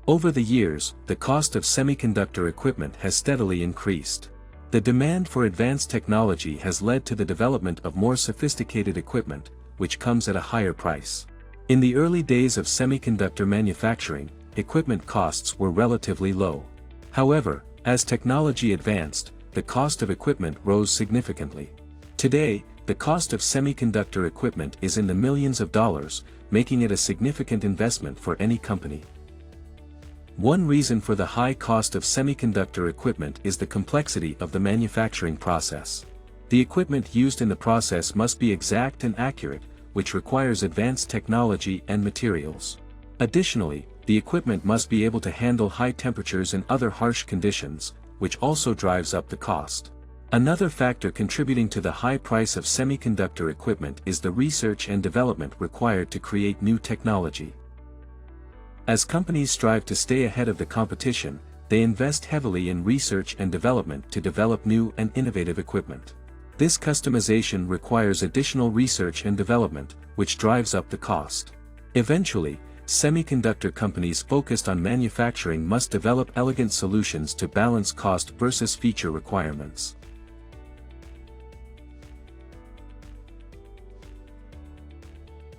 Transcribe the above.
Over the years, the cost of semiconductor equipment has steadily increased. The demand for advanced technology has led to the development of more sophisticated equipment, which comes at a higher price. In the early days of semiconductor manufacturing, equipment costs were relatively low. However, as technology advanced, the cost of equipment rose significantly. Today, the cost of semiconductor equipment is in the millions of dollars, making it a significant investment for any company. One reason for the high cost of semiconductor equipment is the complexity of the manufacturing process. The equipment used in the process must be exact and accurate, which requires advanced technology and materials. Additionally, the equipment must be able to handle high temperatures and other harsh conditions, which also drives up the cost. Another factor contributing to the high price of semiconductor equipment is the research and development required to create new technology. As companies strive to stay ahead of the competition, they invest heavily in research and development to develop new and innovative equipment. This customization requires additional research and development, which drives up the cost. Eventually, semiconductor companies focused on manufacturing must develop elegant solutions to balance cost versus feature requirements.